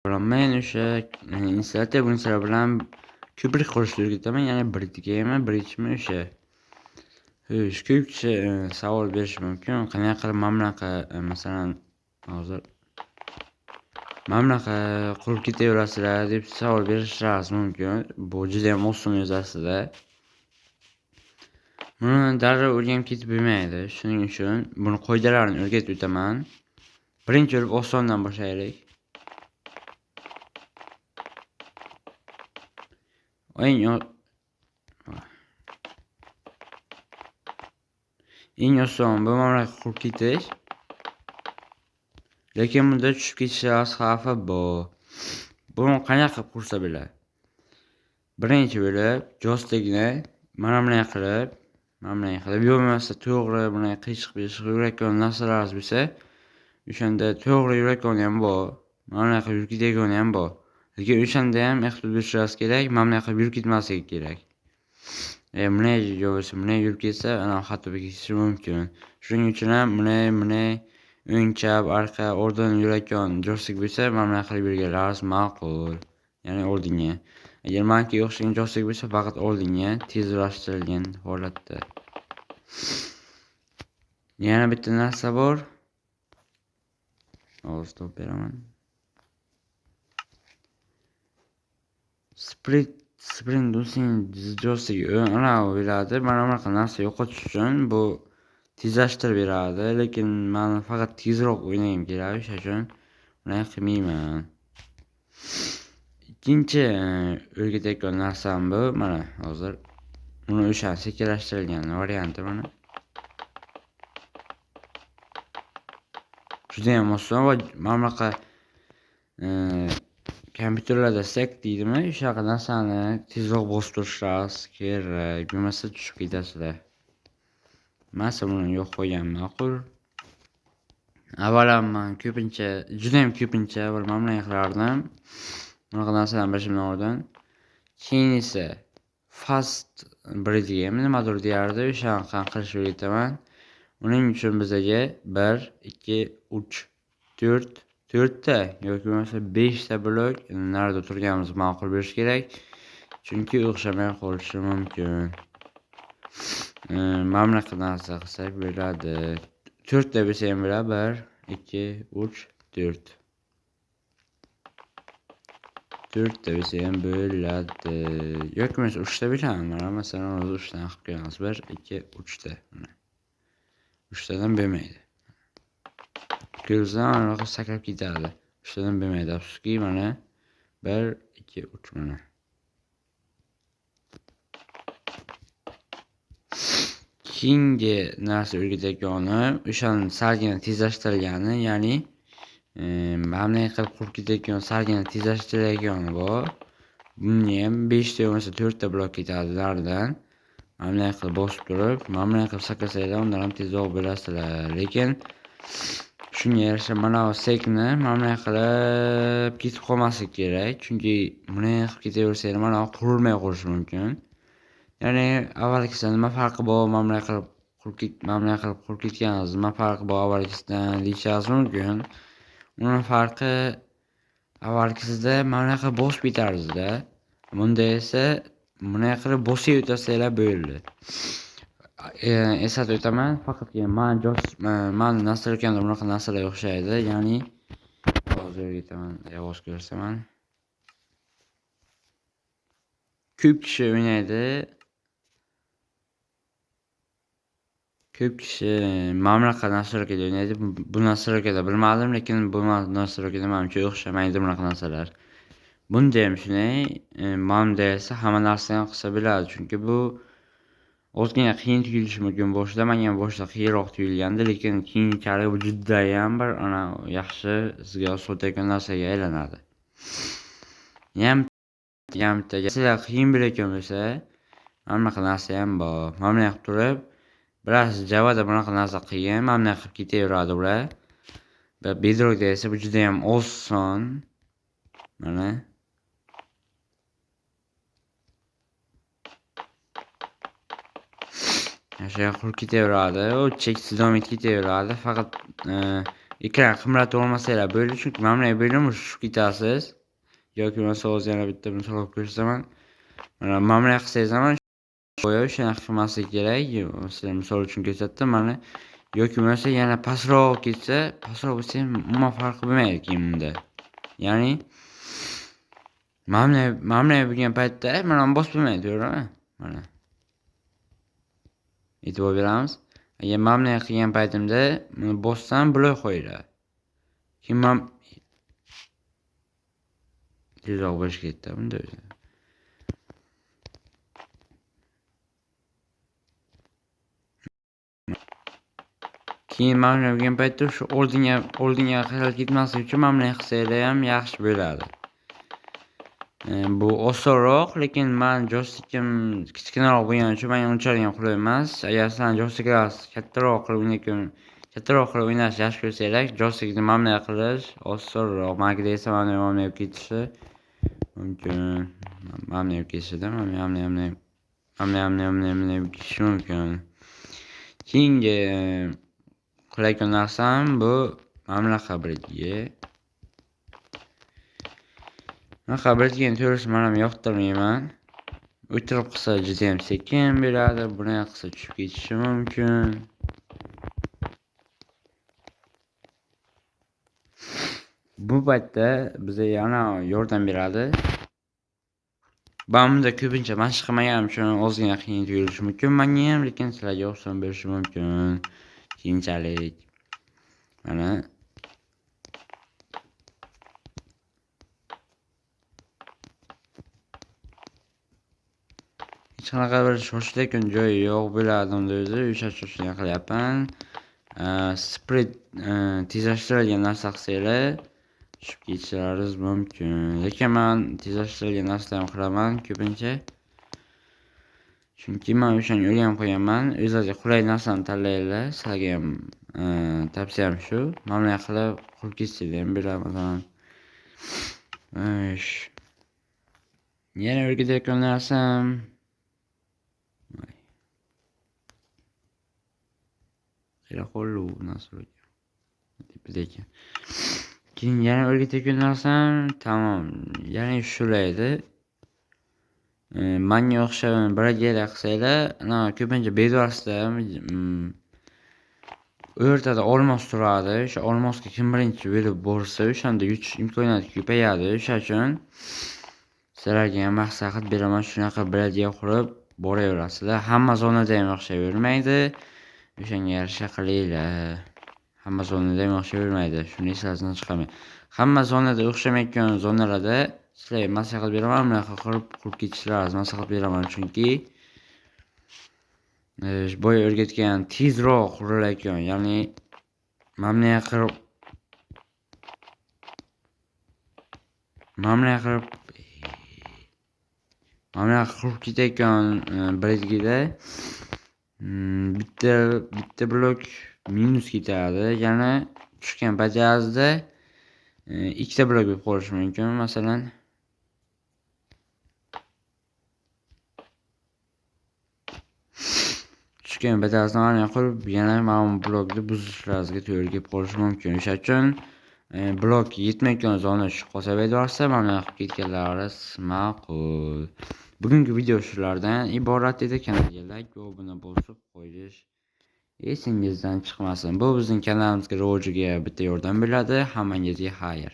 Men o'sha installyatsiya bilan ko'prik qurishni o'rgataman, ya'ni bridgemi, bridgemi o'sha. Ko'p kishi savol berishi mumkin. Qanaqa qilib mamlaqa masalan hozir mamlaqa qurib ketaverasizlar deb savol berishlari mumkin. Bu juda ham oson o'z aslida. Buni darrov o'rganib ketib bo'lmaydi. Shuning uchun buni qoidalarini o'rgatib o'taman. Birinchi bo'lib osondan boshlaylik. Eng oson bu mamlaqa qurib ketish. Lekin bunda tushib ketish xavfi bor. Buni qanaqa qilib qursa bo'ladi? Birinchi bo'lib joystikni mana bunday qilib bo'lmasa to'g'ri bunday qiyshiq yurakon narsalar bo'lsa, o'shanda to'g'ri yurakon ham bor, mana bunaqa yurib ketayotgani ham bor. Lekin o'shanda ham ehtiyot bo'lishimiz kerak, mana bunaqa yurib ketmasligi kerak. Bunday bo'lsa, bunday yurib ketsa, ana xato ketishi mumkin. Shuning uchun ham bunday o'ng chap, arqa, o'rdan yurakon joystik bo'lsa, mana bunaqa qilib yurganlar ma'qul. Ya'ni oldinga. Agar menga o'xshagan joystik bo'lsa, faqat oldinga tezlashtirilgan holatda. Yana bitta narsa bor. Hozir stop beraman. Sprint do'sting joystik ana bo'ladi. Mana bunaqa narsa yo'qotish uchun bu tezlashtirib beradi, lekin men faqat tezroq o'ynagim keladi, o'sha uchun bunday qilmayman. Ikkinchi o'rgatayotgan narsam bu, mana hozir buni o'sha sekinlashtirilgan varianti mana. Juda ham oson va mana bunaqa kompyuterlarda stack deydimi, o'sha narsani tezroq bosib turishingiz kerak, bo'lmasa tushib ketasizlar. Masa buni yo'q qo'ygan ma'qul. Avvalan juda ham ko'pincha mana bunday qilardim. Bunaqa narsalarni bilishimdan oldin. Keyin esa fast bridgem nimadir deyardi, o'shani qilishni o'rgataman. Uning uchun bizga 1, 2, 3, 4 ta yoki bo'lmasa 5 ta blok narida turganimiz ma'qul bo'lishi kerak. Chunki o'xshamay qolishi mumkin. Mana bunaqa narsa qilsak bo'ladi. 4 ta bo'lsa ham bo'ladi. 1, 2, 3, 4. 4 ta bo'lsa ham bo'ladi. Yoki bo'lmasa 3 ta bo'ladi. Mana masalan hozir 3 ta qilib ko'ramiz. 1, 2, 3 ta. 3 tadan bo'lmaydi. Ko'zdan aniq sakrab ketadi. 3 tadan bo'lmaydi. Afsuski mana 1, 2, 3 mana. Keyingi narsa o'rgatayotgani o'shani salgina tezlashtirilgani, ya'ni mana bunday qilib qurib ketayotgan salgina tezlashtirilgani bor. Buni ham 5 ta bo'lmasa 4 ta blok ketadi naridan. Mana bunday qilib bosib turib, mana bunday qilib sakrasanglar, undan ham tezroq bo'lasizlar. Lekin shunga yarasha mana bu sekni mana bunday qilib ketib qolmaslik kerak, chunki bunday qilib ketaversanglar mana qurilmay qolishi mumkin. Ya'ni avvalgisidan nima farqi bor, mana bunday qilib qurib ketganingiz nima farqi bor avvalgisidan deyishingiz mumkin. Uning farqi avvalgisida mana bunday qilib bosib ketardingiz-da. Bunda esa bunday qilib bosib o'tasizlar bo'ldi. Eslatib o'taman, faqatgina men nastroykimda bunaqa narsalar o'xshaydi, ya'ni hozir o'rgataman, yozib ko'rsataman. Ko'p kishi o'ynaydi. Ko'p kishi mana bunaqa nastroykada o'ynaydi. Bu nastroykada bilmadim, lekin bu nastroykada menimcha o'xshamaydi bunaqa narsalar. Bunda ham shunday, menda esa hamma narsani qilsa bo'ladi, chunki bu ozgina qiyin tuyulishi mumkin. Boshida menga ham boshida qiyinroq tuyulgandi, lekin keyinchalik bu juda ham bir yaxshi sizga sotayotgan narsaga aylanadi. Sizlar qiyin bo'layotgan bo'lsa, mana bunaqa narsa ham bor. Mana bunday qilib turib, bilasiz, Javada bunaqa narsa qiyin, mana bunday qilib ketaveradi ular. Bedrockda esa bu juda ham oson. Mana Yaşaya qurib ketaveradi, u cheksiz davom etib ketaveradi. Faqat ekran qimmat olmasanglar bo'ldi, chunki mana bunday bo'limi tushib ketasiz. Yoki bo'lmasa hozir yana bitta misol olib ko'rsataman. Mana bunday qilsangiz ham bo'ya o'shanaqa qilmaslik kerak. Sizlar misol uchun ko'rsatdim mana. Yoki bo'lmasa yana pastroq ketsa, pastroq bo'lsa ham umuman farqi bo'lmaydi keyin bunda. Ya'ni mana bunday bo'lgan paytda mana bosib bo'lmaydi, to'g'rimi? Mana. E'tibor beramiz. Agar mana bunday qilgan paytimda buni bossam blok qo'yiladi. Keyin men tezroq bo'lish kerakda bunda o'zi. Keyin mana bunday bo'lgan paytda shu oldinga qayrilib ketmaslik uchun mana bunday qilsanglar ham yaxshi bo'ladi. Bu osonroq, lekin men joystickim kichkinaroq bo'lgani uchun menga unchalik ham qulay emas. Agar sizlar joystiklar kattaroq qilib o'ynashni yaxshi ko'rsanglar, joystikni mana bunday qilish osonroq. Menga esa mana bunday ketishi mumkin. Mana bunday ketishida, mana bunday ketishi mumkin. Keyingi qilayotgan narsam bu mana bunaqa birga. Bunaqa birgani to'g'risi men ham yoqtirmayman. O'tirib qilsa juda ham sekin beradi, buni qilsa tushib ketishi mumkin. Bu paytda bizga yana yordam beradi. Ben bunda ko'pincha mashq qilmaganim uchun ozgina qiyin tuyulishi mumkin menga ham, lekin sizlarga oson bo'lishi mumkin. Keyinchalik mana hech qanaqa bir shoshilayotgan joyi yo'q bo'ladi unda o'zi, o'sha shunday qilyapman. Spread tezlashtirilgan narsa qilsanglar tushib ketishlaringiz mumkin. Lekin men tezlashtirilgan narsa ham qilaman ko'pincha. Chunki men o'shani o'rganib qo'yganman. O'zingizga qulay narsani tanlaylar. Sizlarga ham tavsiyam shu. Mana bunday qilib qurib ketsanglar ham bo'ladi masalan. Yana o'rgatayotgan narsam qo'llu nasıl tepedeki. Keyin yana o'rgatayotgan narsam tamom. Ya'ni shulaydi. Menga o'xshab birga qilsanglar, ko'pincha bedorsda o'rtada olmos turadi. O'sha olmosga kim birinchi bo'lib borsa, o'shanda yutish imkoniyati ko'payadi. O'sha uchun sizlarga ham maqsad qilib beraman, shunaqa birga qurib boraverasizlar. Hamma zonada ham o'xshayvermaydi. O'shanga yarasha qilinglar. Hamma zonada ham o'xshayvermaydi. Shuni esingizdan chiqarmang. Hamma zonada o'xshamayotgan zonalarda sizlarga maslahat qilib beraman, bunaqa qurib ketishlaringizni maslahat beraman, chunki boya o'rgatgan tezroq qurilayotgan, ya'ni mana bunday qurib ketayotgan birgida bitta blok minus ketadi. Yana tushgan bajarasida ikkita blok bo'lib qolishi mumkin. Masalan, tushgan bajarasini aniq qilib, yana mana blokni buzishlaringizga to'g'ri kelib qolishi mumkin. O'sha uchun blok yetmayotgan zona tushib qolsa bedorsa, mana qilib ketganlaringiz ma'qul. Bugungi video shulardan iborat edi. Kanalga like va obuna bosib qo'yish esingizdan chiqmasin. Bu bizning kanalimizga rivojiga bitta yordam bo'ladi. Hammangizga xayr.